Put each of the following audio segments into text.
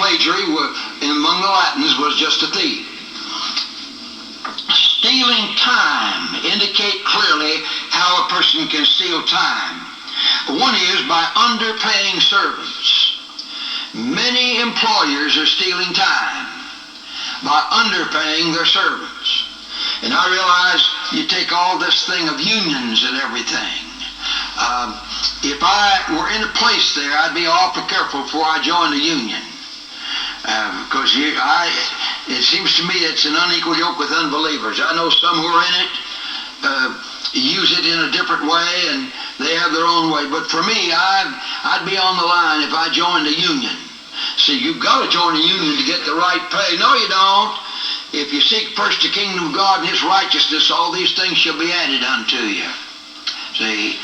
among the Latins was just a thief. Stealing time indicate clearly how a person can steal time. One is by underpaying servants. Many employers are stealing time by underpaying their servants. And I realize you take all this thing of unions and everything. If I were in a place there, I'd be awfully careful before I joined a union. Because it seems to me it's an unequal yoke with unbelievers. I know some who are in it use it in a different way, and they have their own way. But for me, I'd be on the line if I joined a union. See, you've got to join a union to get the right pay. No, you don't. If you seek first the kingdom of God and His righteousness, all these things shall be added unto you. See,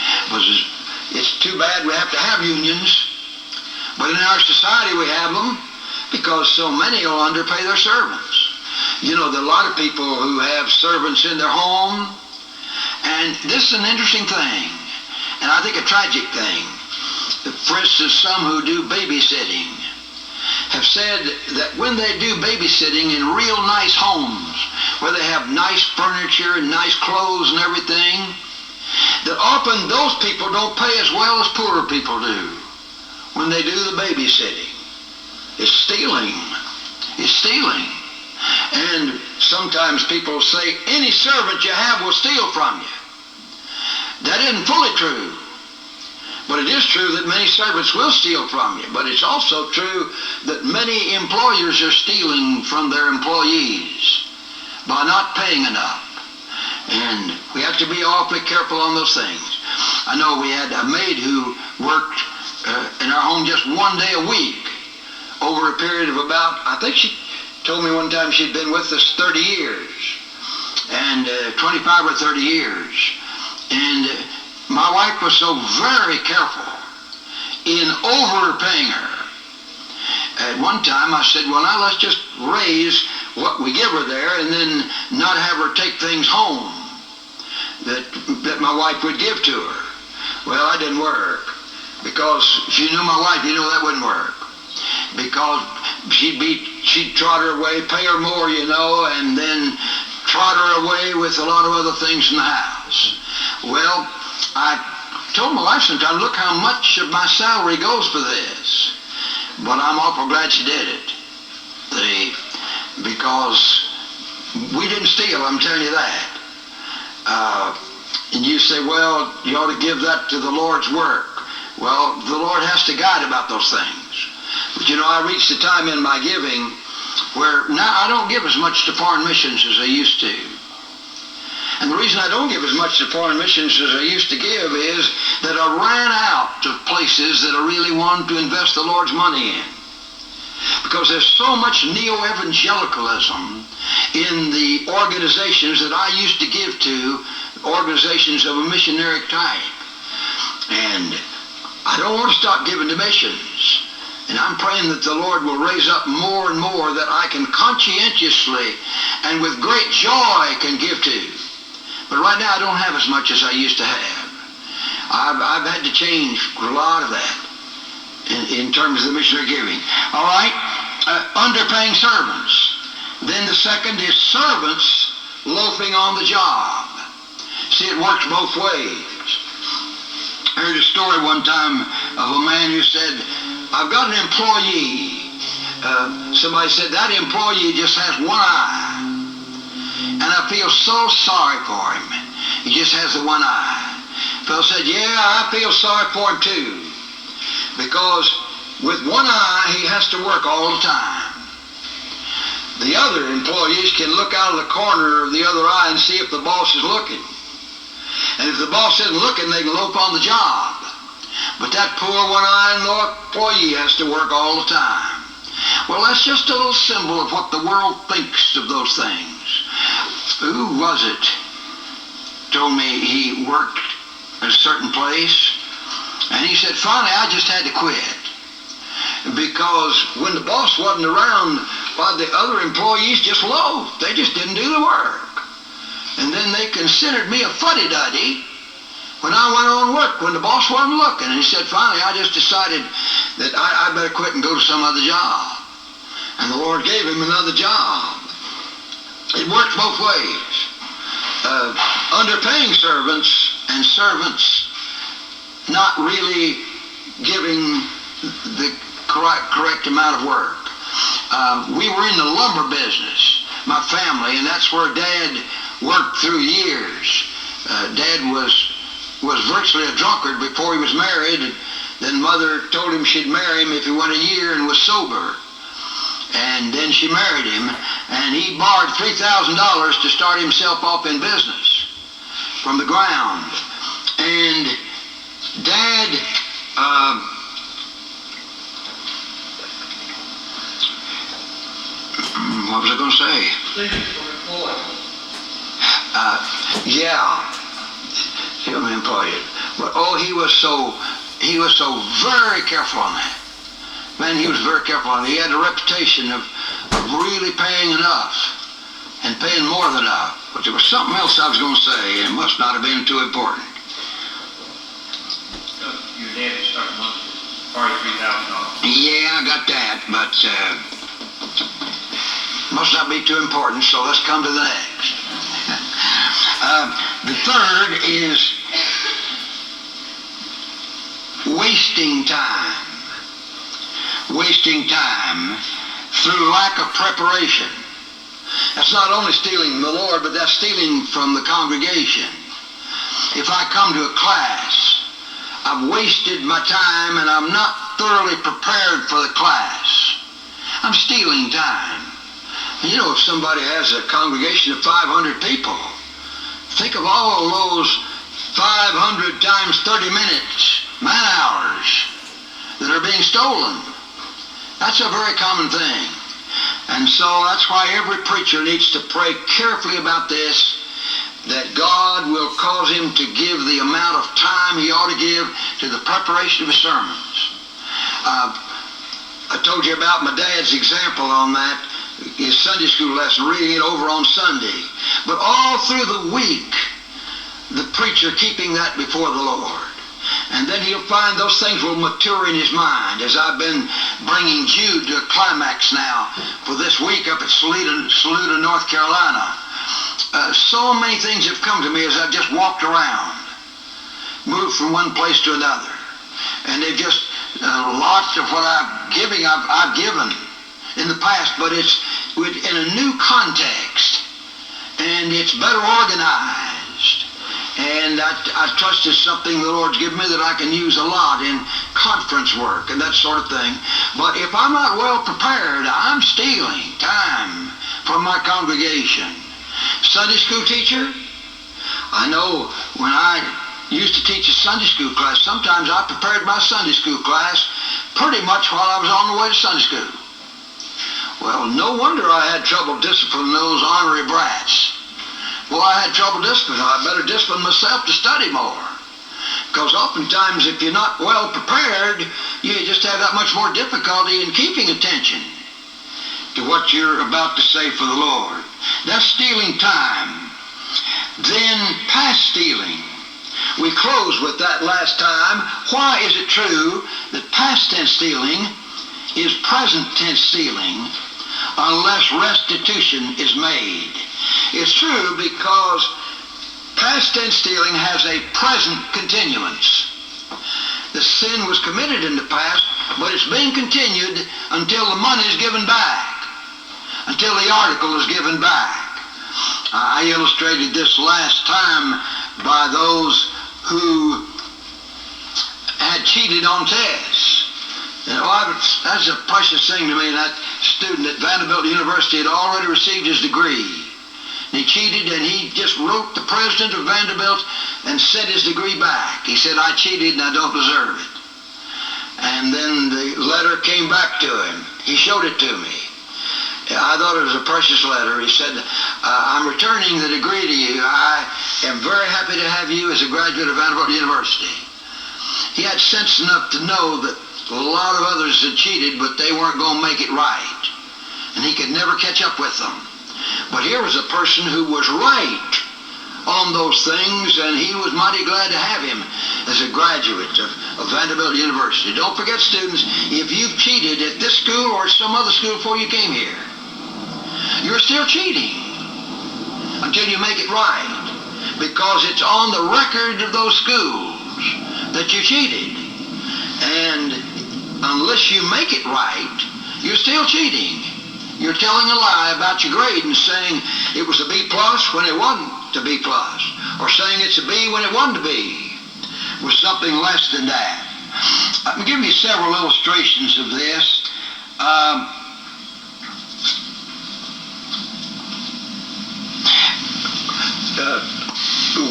it's too bad we have to have unions, but in our society we have them because so many will underpay their servants. You know, there are a lot of people who have servants in their home, and this is an interesting thing, and I think a tragic thing. For instance, some who do babysitting have said that when they do babysitting in real nice homes, where they have nice furniture and nice clothes and everything, that often those people don't pay as well as poorer people do when they do the babysitting. It's stealing. It's stealing. And sometimes people say, any servant you have will steal from you. That isn't fully true. But it is true that many servants will steal from you. But it's also true that many employers are stealing from their employees by not paying enough. And we have to be awfully careful on those things. I know we had a maid who worked in our home just one day a week over a period of about, I think she told me one time she'd been with us 30 years, and 25 or 30 years. And my wife was so very careful in overpaying her. At one time I said, well, now let's just raise what we give her there and then not have her take things home that my wife would give to her. Well, that didn't work, because if you knew my wife, you know that wouldn't work. Because she'd trot her away, pay her more, you know, and then trot her away with a lot of other things in the house. Well, I told my wife sometime, look how much of my salary goes for this. But I'm awful glad she did it. Because we didn't steal, I'm telling you that. And you say, well, you ought to give that to the Lord's work. Well, the Lord has to guide about those things. But you know, I reached a time in my giving where now I don't give as much to foreign missions as I used to. And the reason I don't give as much to foreign missions as I used to give is that I ran out of places that I really wanted to invest the Lord's money in. Because there's so much neo-evangelicalism in the organizations that I used to give to, organizations of a missionary type. And I don't want to stop giving to missions. And I'm praying that the Lord will raise up more and more that I can conscientiously and with great joy can give to. But right now I don't have as much as I used to have. I've had to change a lot of that in terms of the missionary giving. All right, underpaying servants. Then the second is servants loafing on the job. See, it works both ways. I heard a story one time of a man who said, I've got an employee. Somebody said, that employee just has one eye. And I feel so sorry for him. He just has the one eye. Phil said, yeah, I feel sorry for him too. Because with one eye, he has to work all the time. The other employees can look out of the corner of the other eye and see if the boss is looking. And if the boss isn't looking, they can loaf on the job. But that poor one-eyed employee has to work all the time. Well, that's just a little symbol of what the world thinks of those things. Who was it told me he worked at a certain place, and he said, finally, I just had to quit. Because when the boss wasn't around, well, the other employees just loafed. They just didn't do the work. And then they considered me a fuddy-duddy when I went on work, when the boss wasn't looking. And he said, finally, I just decided that I better quit and go to some other job. And the Lord gave him another job. It works both ways. Underpaying servants and servants not really giving the correct amount of work. We were in the lumber business, my family, and that's where Dad worked through years. Dad was virtually a drunkard before he was married, and then Mother told him she'd marry him if he went a year and was sober. And then she married him, and he borrowed $3,000 to start himself off in business from the ground. And Dad, what was I going to say? Yeah, he'll be employed. But he was so very careful on that. Man, he was very careful on it. He had a reputation of really paying enough and paying more than enough. But there was something else I was going to say, and it must not have been too important. Your dad is starting month $43,000. Yeah, I got that, but must not be too important, so let's come to the next. The third is wasting time. Wasting time through lack of preparation. That's not only stealing the Lord, but that's stealing from the congregation. If I come to a class, I've wasted my time and I'm not thoroughly prepared for the class. I'm stealing time. You know, if somebody has a congregation of 500 people, think of all those 500 times 30 minutes, man-hours, that are being stolen. That's a very common thing. And so that's why every preacher needs to pray carefully about this, that God will cause him to give the amount of time he ought to give to the preparation of his sermons. I told you about my dad's example on that, his Sunday school lesson, reading it over on Sunday. But all through the week, the preacher keeping that before the Lord. And then he'll find those things will mature in his mind, as I've been bringing Jude to a climax now for this week up at Saluda, North Carolina. So many things have come to me as I've just walked around, moved from one place to another. And they've just, lots of what I've given in the past, but it's in a new context, and it's better organized. And I trust it's something the Lord's given me that I can use a lot in conference work and that sort of thing. But if I'm not well prepared, I'm stealing time from my congregation. Sunday school teacher, I know when I used to teach a Sunday school class, sometimes I prepared my Sunday school class pretty much while I was on the way to Sunday school. Well, no wonder I had trouble disciplining those ornery brats. Well, I had trouble disciplining. I better discipline myself to study more. Because oftentimes, if you're not well prepared, you just have that much more difficulty in keeping attention to what you're about to say for the Lord. That's stealing time. Then past stealing. We close with that last time. Why is it true that past tense stealing is present tense stealing unless restitution is made? It's true because past tense stealing has a present continuance. The sin was committed in the past, but it's being continued until the money is given back, until the article is given back. I illustrated this last time by those who had cheated on tests. That's a precious thing to me. That student at Vanderbilt University had already received his degree. He cheated, and he just wrote the president of Vanderbilt and sent his degree back. He said, I cheated and I don't deserve it. And then the letter came back to him. He showed it to me. I thought it was a precious letter. He said, I'm returning the degree to you. I am very happy to have you as a graduate of Vanderbilt University. He had sense enough to know that a lot of others had cheated, but they weren't going to make it right. And he could never catch up with them. But here was a person who was right on those things, and he was mighty glad to have him as a graduate of Vanderbilt University. Don't forget, students, if you've cheated at this school or some other school before you came here, you're still cheating until you make it right, because it's on the record of those schools that you cheated. And unless you make it right, you're still cheating. You're telling a lie about your grade and saying it was a B plus when it wasn't a B plus, or saying it's a B when it wasn't a B. It was something less than that. I'm giving you several illustrations of this.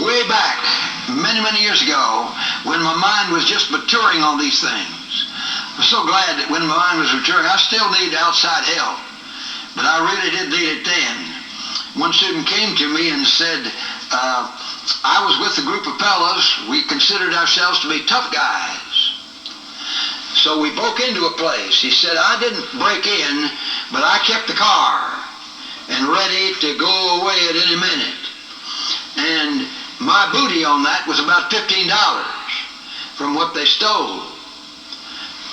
Way back, many, many years ago, when my mind was just maturing on these things, I'm so glad that when my mind was maturing, I still needed outside help, but I really did need it then. One student came to me and said, I was with a group of fellows. We considered ourselves to be tough guys. So we broke into a place. He said, I didn't break in, but I kept the car and ready to go away at any minute. And my booty on that was about $15 from what they stole.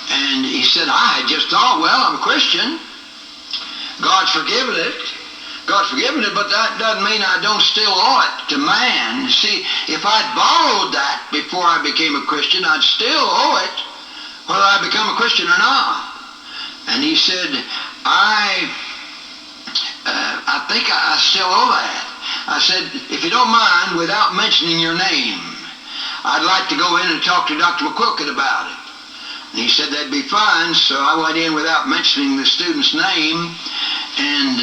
And he said, I had just thought, well, I'm a Christian. God's forgiven it. God's forgiven it, but that doesn't mean I don't still owe it to man. See, if I'd borrowed that before I became a Christian, I'd still owe it whether I become a Christian or not. And he said, I think I still owe that. I said, if you don't mind, without mentioning your name, I'd like to go in and talk to Dr. McQuilkin about it. And he said that'd be fine, so I went in without mentioning the student's name, and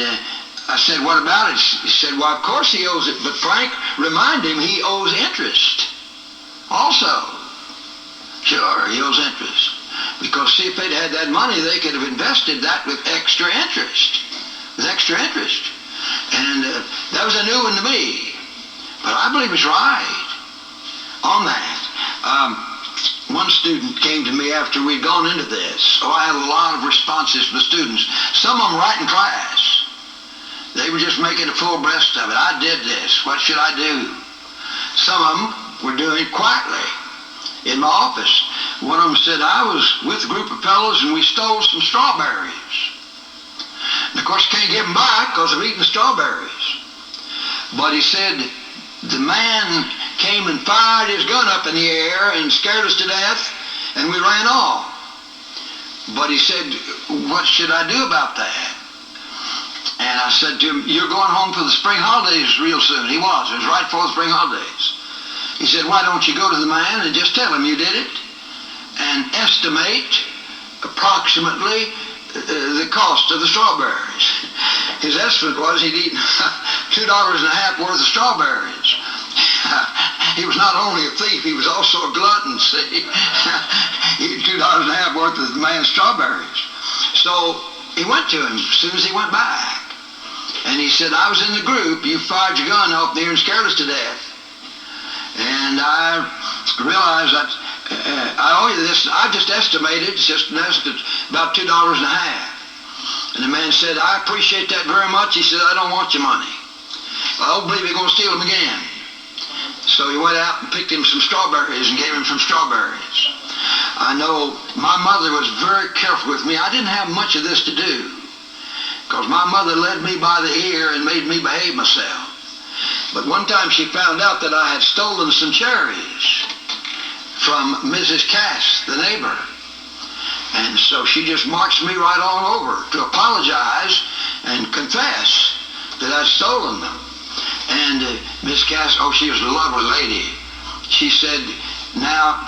I said, what about it? He said, well, of course he owes it, but Frank, remind him he owes interest also. Sure, he owes interest. Because see, if they'd had that money, they could have invested that with extra interest. With extra interest. And that was a new one to me. But I believe it's right on that. One student came to me after we'd gone into this. So I had a lot of responses from the students. Some of them right in class. They were just making a full breast of it. I did this. What should I do? Some of them were doing it quietly in my office. One of them said, I was with a group of fellows and we stole some strawberries. And of course, can't give them back because I've eaten the strawberries. But he said, the man came and fired his gun up in the air and scared us to death, and we ran off. But he said, what should I do about that? And I said to him, you're going home for the spring holidays real soon. He was. It was right before the spring holidays. He said, why don't you go to the man and just tell him you did it and estimate approximately the cost of the strawberries. His estimate was he'd eaten $2.50 worth of strawberries. He was not only a thief, he was also a glutton, see. He ate $2.50 worth of the man's strawberries. So he went to him as soon as he went back. And he said, I was in the group, you fired your gun up there and scared us to death. And I realized that I owe you this. I just estimated, it's just an estimate, about $2.50. And the man said, I appreciate that very much. He said, I don't want your money. I don't believe you're going to steal them again. So he went out and picked him some strawberries and gave him some strawberries. I know my mother was very careful with me. I didn't have much of this to do because my mother led me by the ear and made me behave myself. But one time she found out that I had stolen some cherries from Mrs. Cass, the neighbor. And so she just marched me right on over to apologize and confess that I'd stolen them. And Miss Cass, oh, she was a lovely lady. She said, now,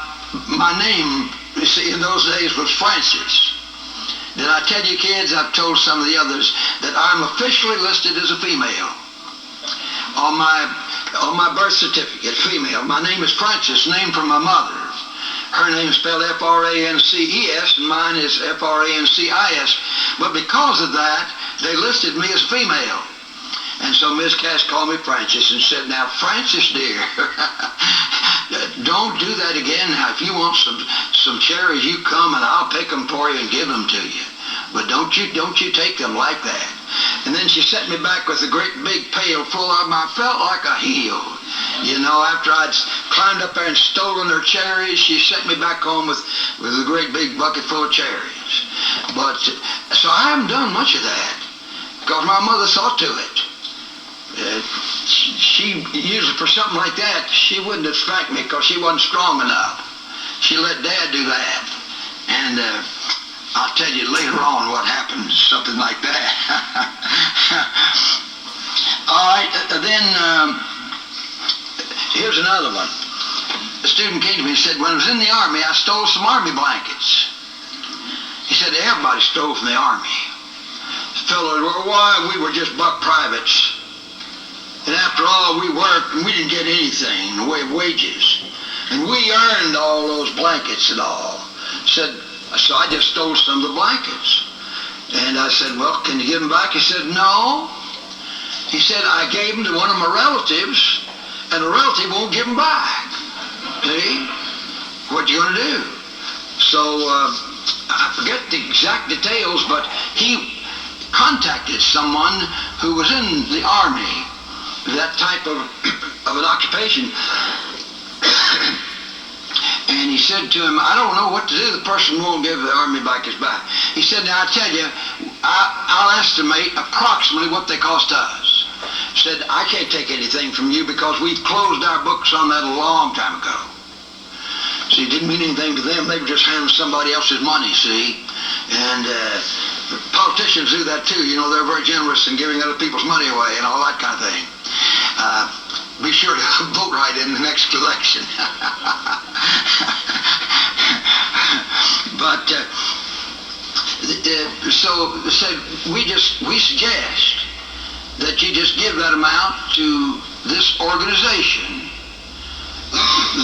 my name, you see, in those days was Francis. Did I tell you, kids, I've told some of the others, that I'm officially listed as a female. On my birth certificate, female. My name is Francis, named from my mother. Her name is spelled F-R-A-N-C-E-S, and mine is F-R-A-N-C-I-S. But because of that, they listed me as female. And so Miss Cass called me Francis and said, now, Francis, dear, don't do that again. Now, if you want some cherries, you come and I'll pick them for you and give them to you. but don't you take them like that. And then she sent me back with a great big pail full of them. I felt like a heel. You know, after I'd climbed up there and stolen her cherries, she sent me back home with a great big bucket full of cherries. But, so I haven't done much of that, because my mother saw to it. She usually, for something like that, she wouldn't have spanked me because she wasn't strong enough. She let Dad do that. And I'll tell you later on what happened, something like that. All right, then here's another one. A student came to me and said, when I was in the Army, I stole some Army blankets. He said, everybody stole from the Army. The fellow, well, why? We were just buck privates. And after all, we worked and we didn't get anything in the way of wages. And we earned all those blankets and all. So I just stole some of the blankets. And I said, well, can you give them back? He said, no. He said, I gave them to one of my relatives, and the relative won't give them back. See? What you gonna do? So, I forget the exact details, but he contacted someone who was in the Army, that type of an occupation. And he said to him, I don't know what to do. The person won't give the Army blankets back. He said, now I tell you, I'll estimate approximately what they cost us. Said, I can't take anything from you because we've closed our books on that a long time ago. See, it didn't mean anything to them. They were just handing somebody else's money, see. And politicians do that too. You know, they're very generous in giving other people's money away and all that kind of thing. Be sure to vote right in the next election. But so said we suggest that you just give that amount to this organization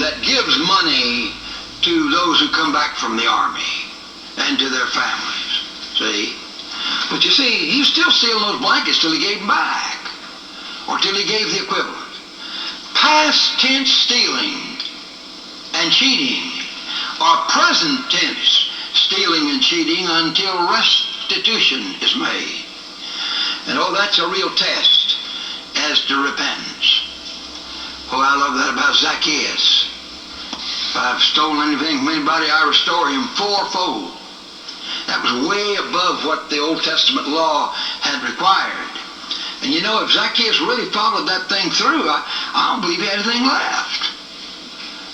that gives money to those who come back from the Army and to their families. See? But you see, he's still stealing those blankets till he gave them back, or till he gave the equivalent. Past tense stealing and cheating, or present tense stealing and cheating until restitution is made. And oh, that's a real test as to repentance. Oh, I love that about Zacchaeus. If I've stolen anything from anybody, I restore him fourfold. That was way above what the Old Testament law had required. And you know, if Zacchaeus really followed that thing through, I don't believe he had anything left.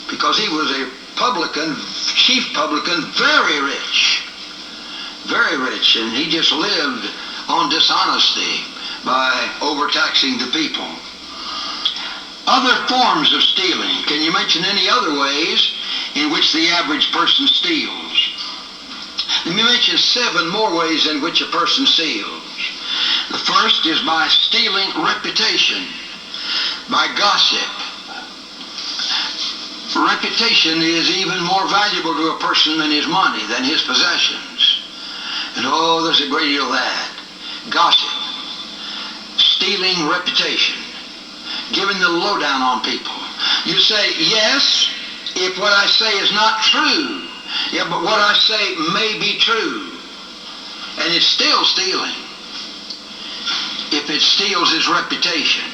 Because he was a publican, chief publican, very rich. Very rich. And he just lived on dishonesty by overtaxing the people. Other forms of stealing. Can you mention any other ways in which the average person steals? Let me mention 7 more ways in which a person steals. The first is by stealing reputation, by gossip. Reputation is even more valuable to a person than his money, than his possessions. And oh, there's a great deal of that. Gossip. Stealing reputation. Giving the lowdown on people. You say, yes, if what I say is not true. Yeah, but what I say may be true. And it's still stealing. If it steals his reputation.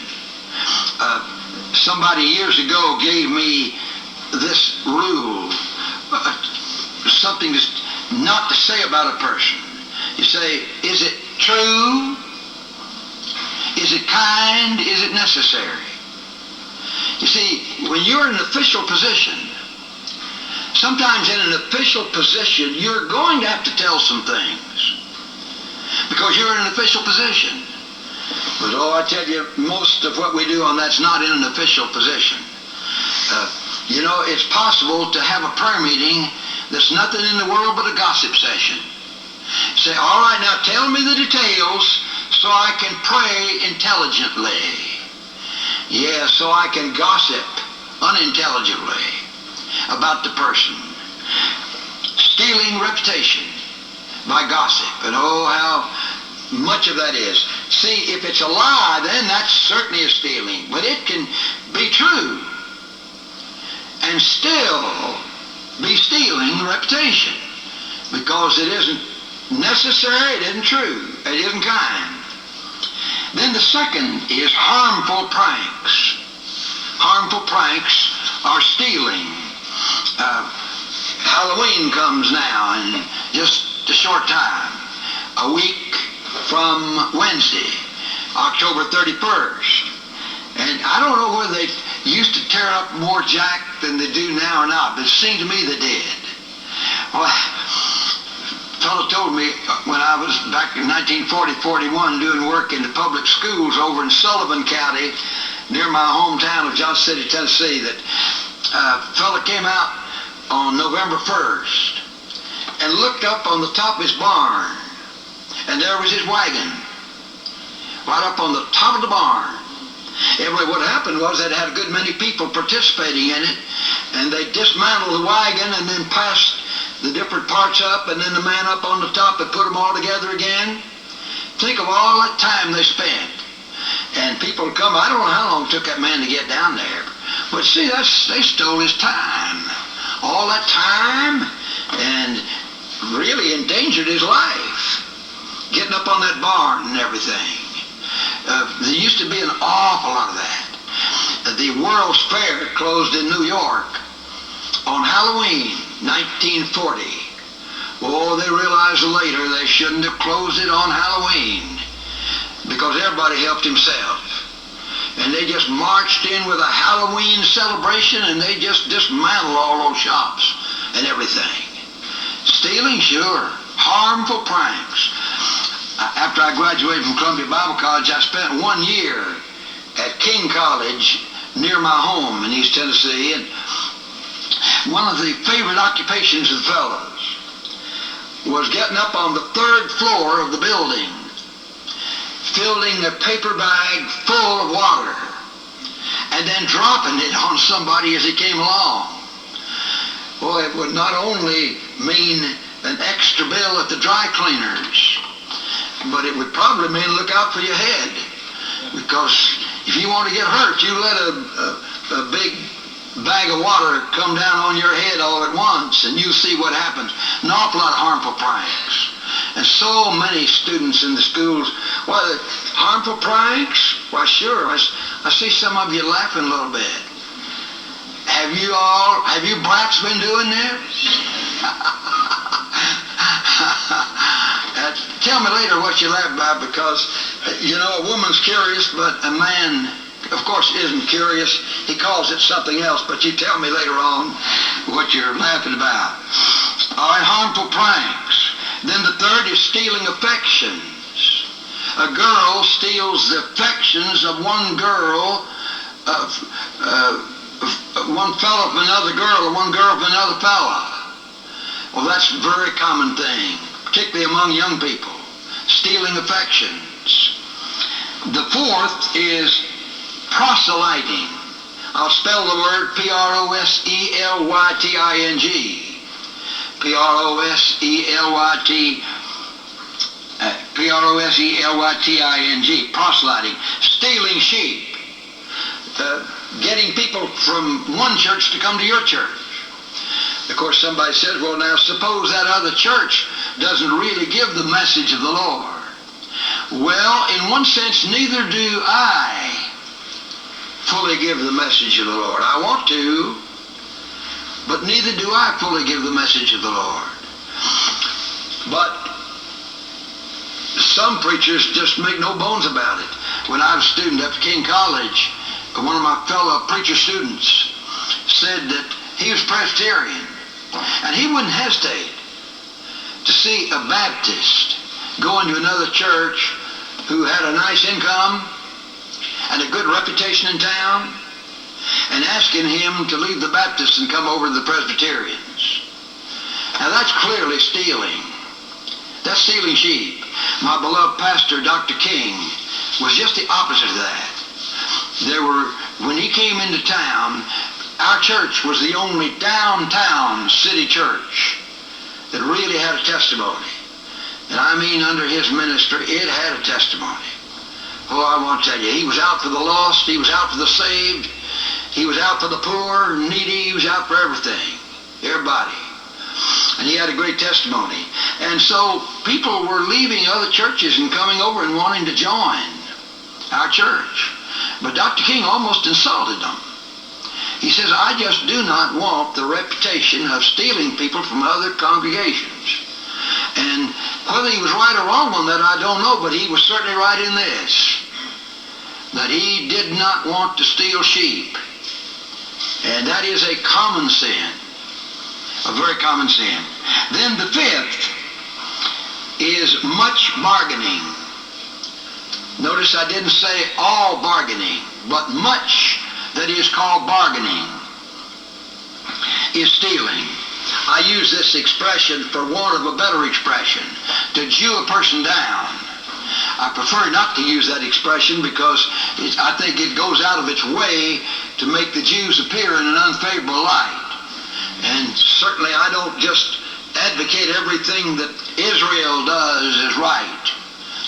Somebody years ago gave me this rule, something not to say about a person. You say, is it true? Is it kind? Is it necessary? You see, when you're in an official position, sometimes in an official position, you're going to have to tell some things because you're in an official position. But oh, I tell you, most of what we do on that's not in an official position. You know, it's possible to have a prayer meeting that's nothing in the world but a gossip session. Say, all right, now tell me the details so I can pray intelligently. Yeah, so I can gossip unintelligibly about the person. Stealing reputation by gossip. And oh, how much of that is. See, if it's a lie, then that's certainly a stealing. But it can be true and still be stealing reputation because it isn't necessary, it isn't true, it isn't kind. Then the second is harmful pranks. Harmful pranks are stealing. Halloween comes now in just a short time, a week from Wednesday, October 31st. And I don't know whether they used to tear up more Jack than they do now or not, but it seemed to me they did. Well, a fellow told me when I was back in 1940-41 doing work in the public schools over in Sullivan County near my hometown of Johnson City, Tennessee, that a fellow came out on November 1st and looked up on the top of his barn, and there was his wagon right up on the top of the barn. Anyway, what happened was that it had a good many people participating in it, and they dismantled the wagon and then passed the different parts up, and then the man up on the top had put them all together again. Think of all that time they spent. And people would come, I don't know how long it took that man to get down there. But see, they stole his time. All that time, and really endangered his life, getting up on that barn and everything. There used to be an awful lot of that. The World's Fair closed in New York on Halloween, 1940. Oh, they realized later they shouldn't have closed it on Halloween because everybody helped himself. And they just marched in with a Halloween celebration, and they just dismantled all those shops and everything. Stealing, sure. Harmful pranks. After I graduated from Columbia Bible College, I spent 1 year at King College near my home in East Tennessee, and one of the favorite occupations of the fellows was getting up on the 3rd floor of the building, filling a paper bag full of water, and then dropping it on somebody as he came along. Boy, it would not only mean an extra bill at the dry cleaners, but it would probably mean look out for your head, because if you want to get hurt, you let a big bag of water come down on your head all at once, and you see what happens. An awful lot of harmful pranks. And so many students in the schools, why, harmful pranks? Why, sure, I see some of you laughing a little bit. Have you brats been doing this? Tell me later what you laugh about, because, you know, a woman's curious, but a man, of course, isn't curious. He calls it something else, but you tell me later on what you're laughing about. All right, harmful pranks. Then the third is stealing affections. A girl steals the affections of one girl, one fellow from another girl, or one girl from another fella. Well, that's a very common thing, particularly among young people. Stealing affections. The fourth is proselyting. I'll spell the word Proselyting. Proselyting. Proselyting. Stealing sheep. Getting people from one church to come to your church. Of course, somebody says, well, now suppose that other church doesn't really give the message of the Lord. Well, in one sense, neither do I fully give the message of the Lord. I want to, but neither do I fully give the message of the Lord. But some preachers just make no bones about it. When I was a student at King College, one of my fellow preacher students said that he was Presbyterian, and he wouldn't hesitate to see a Baptist go into another church who had a nice income and a good reputation in town, and asking him to leave the Baptists and come over to the Presbyterians. Now that's clearly stealing. That's stealing sheep. My beloved pastor, Dr. King, was just the opposite of that. When he came into town, our church was the only downtown city church that really had a testimony. And I mean, under his ministry, it had a testimony. Oh, I want to tell you, he was out for the lost, he was out for the saved, he was out for the poor, needy, he was out for everything. Everybody. And he had a great testimony. And so people were leaving other churches and coming over and wanting to join our church. But Dr. King almost insulted them. He says, I just do not want the reputation of stealing people from other congregations. And whether he was right or wrong on that, I don't know, but he was certainly right in this, that he did not want to steal sheep. And that is a common sin, a very common sin. Then the fifth is much bargaining. Notice I didn't say all bargaining, but much that is called bargaining is stealing. I use this expression for want of a better expression, to Jew a person down. I prefer not to use that expression because I think it goes out of its way to make the Jews appear in an unfavorable light. And certainly I don't just advocate everything that Israel does is right,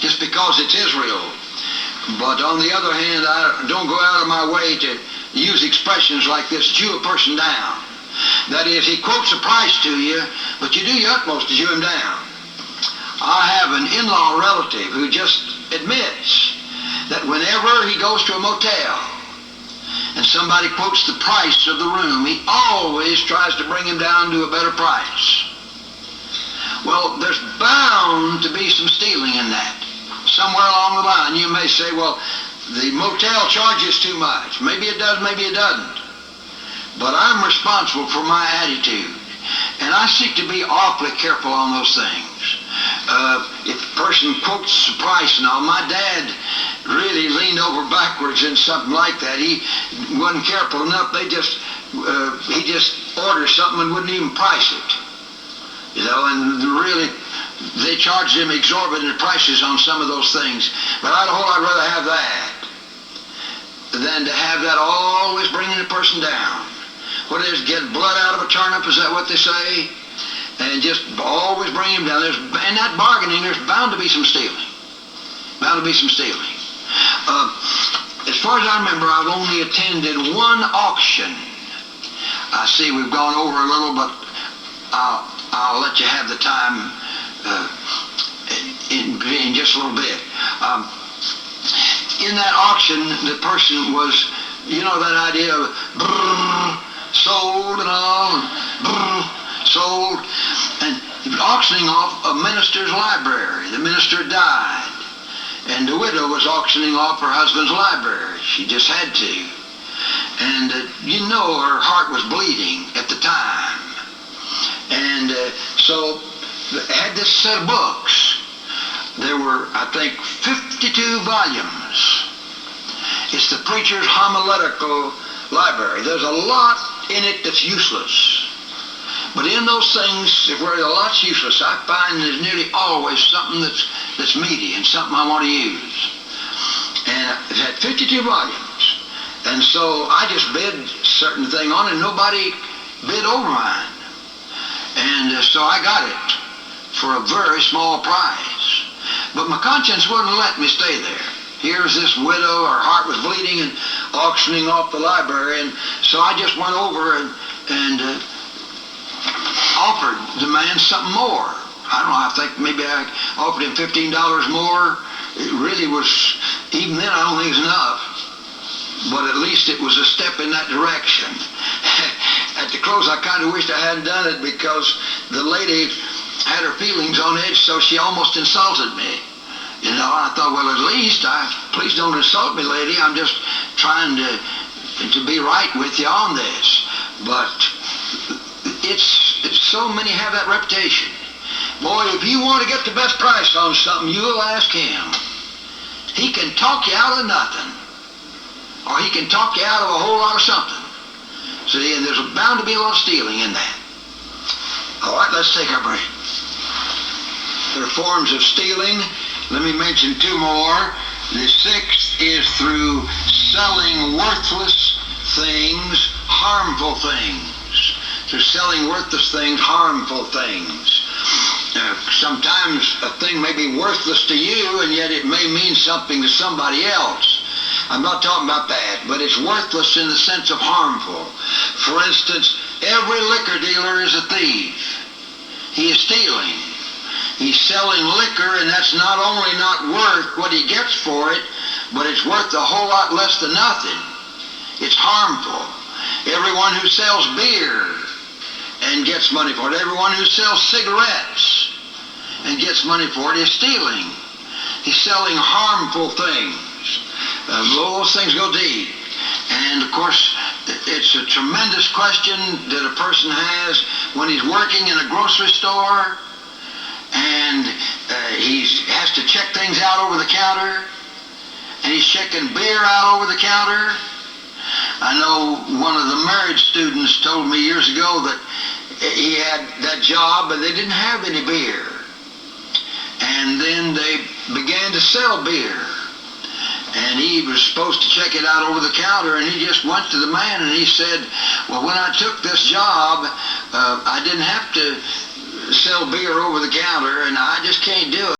just because it's Israel. But on the other hand, I don't go out of my way to use expressions like this, Jew a person down. That is, he quotes a price to you, but you do your utmost to Jew him down. I have an in-law relative who just admits that whenever he goes to a motel and somebody quotes the price of the room, he always tries to bring him down to a better price. Well, there's bound to be some stealing in that. Somewhere along the line, you may say, well, the motel charges too much. Maybe it does, maybe it doesn't. But I'm responsible for my attitude. And I seek to be awfully careful on those things. If a person quotes the price and all, my dad really leaned over backwards in something like that. He wasn't careful enough. He just ordered something and wouldn't even price it. You know, and really, they charged him exorbitant prices on some of those things. But I'd rather have that than to have that always bringing a person down. What is, get blood out of a turnip, is that what they say? And just always bring him down. In that bargaining, there's bound to be some stealing. Bound to be some stealing. As far as I remember, I've only attended one auction. I see we've gone over a little, but I'll let you have the time in just a little bit. In that auction, the person was, you know, that idea of sold and all, sold, and he was auctioning off a minister's library. The minister died, and the widow was auctioning off her husband's library. She just had to. And you know, her heart was bleeding at the time. And so they had this set of books. There were, I think, 52 volumes. It's the preacher's homiletical library. There's a lot in it that's useless. But in those things, if where a lot's useless, I find there's nearly always something that's meaty and something I want to use. And it had 52 volumes. And so I just bid a certain thing on it, and nobody bid over mine. And so I got it for a very small price. But my conscience wouldn't let me stay there. Here's this widow, her heart was bleeding and auctioning off the library, and so I just went over and offered the man something more. I don't know, I think maybe I offered him $15 more. It really was, even then I don't think it was enough, but at least it was a step in that direction. At the close I kind of wished I hadn't done it because the lady had her feelings on edge, so she almost insulted me. You know, I thought, well, at least, please don't insult me, lady. I'm just trying to be right with you on this. But it's so many have that reputation. Boy, if you want to get the best price on something, you'll ask him. He can talk you out of nothing, or he can talk you out of a whole lot of something. See, and there's bound to be a lot of stealing in that. All right, let's take our break. There are forms of stealing. Let me mention two more. The sixth is through selling worthless things, harmful things. Through selling worthless things, harmful things. Sometimes a thing may be worthless to you, and yet it may mean something to somebody else. I'm not talking about that, but it's worthless in the sense of harmful. For instance, every liquor dealer is a thief. he is stealing. He's selling liquor, and that's not only not worth what he gets for it, but it's worth a whole lot less than nothing. It's harmful. Everyone who sells beer and gets money for it, everyone who sells cigarettes and gets money for it is stealing. He's selling harmful things. Those things go deep. And of course, it's a tremendous question that a person has when he's working in a grocery store and he has to check things out over the counter, and he's checking beer out over the counter. I know one of the marriage students told me years ago that he had that job, but they didn't have any beer. And then they began to sell beer. And he was supposed to check it out over the counter, and he just went to the man and he said, well, when I took this job, I didn't have to sell beer over the counter, and I just can't do it.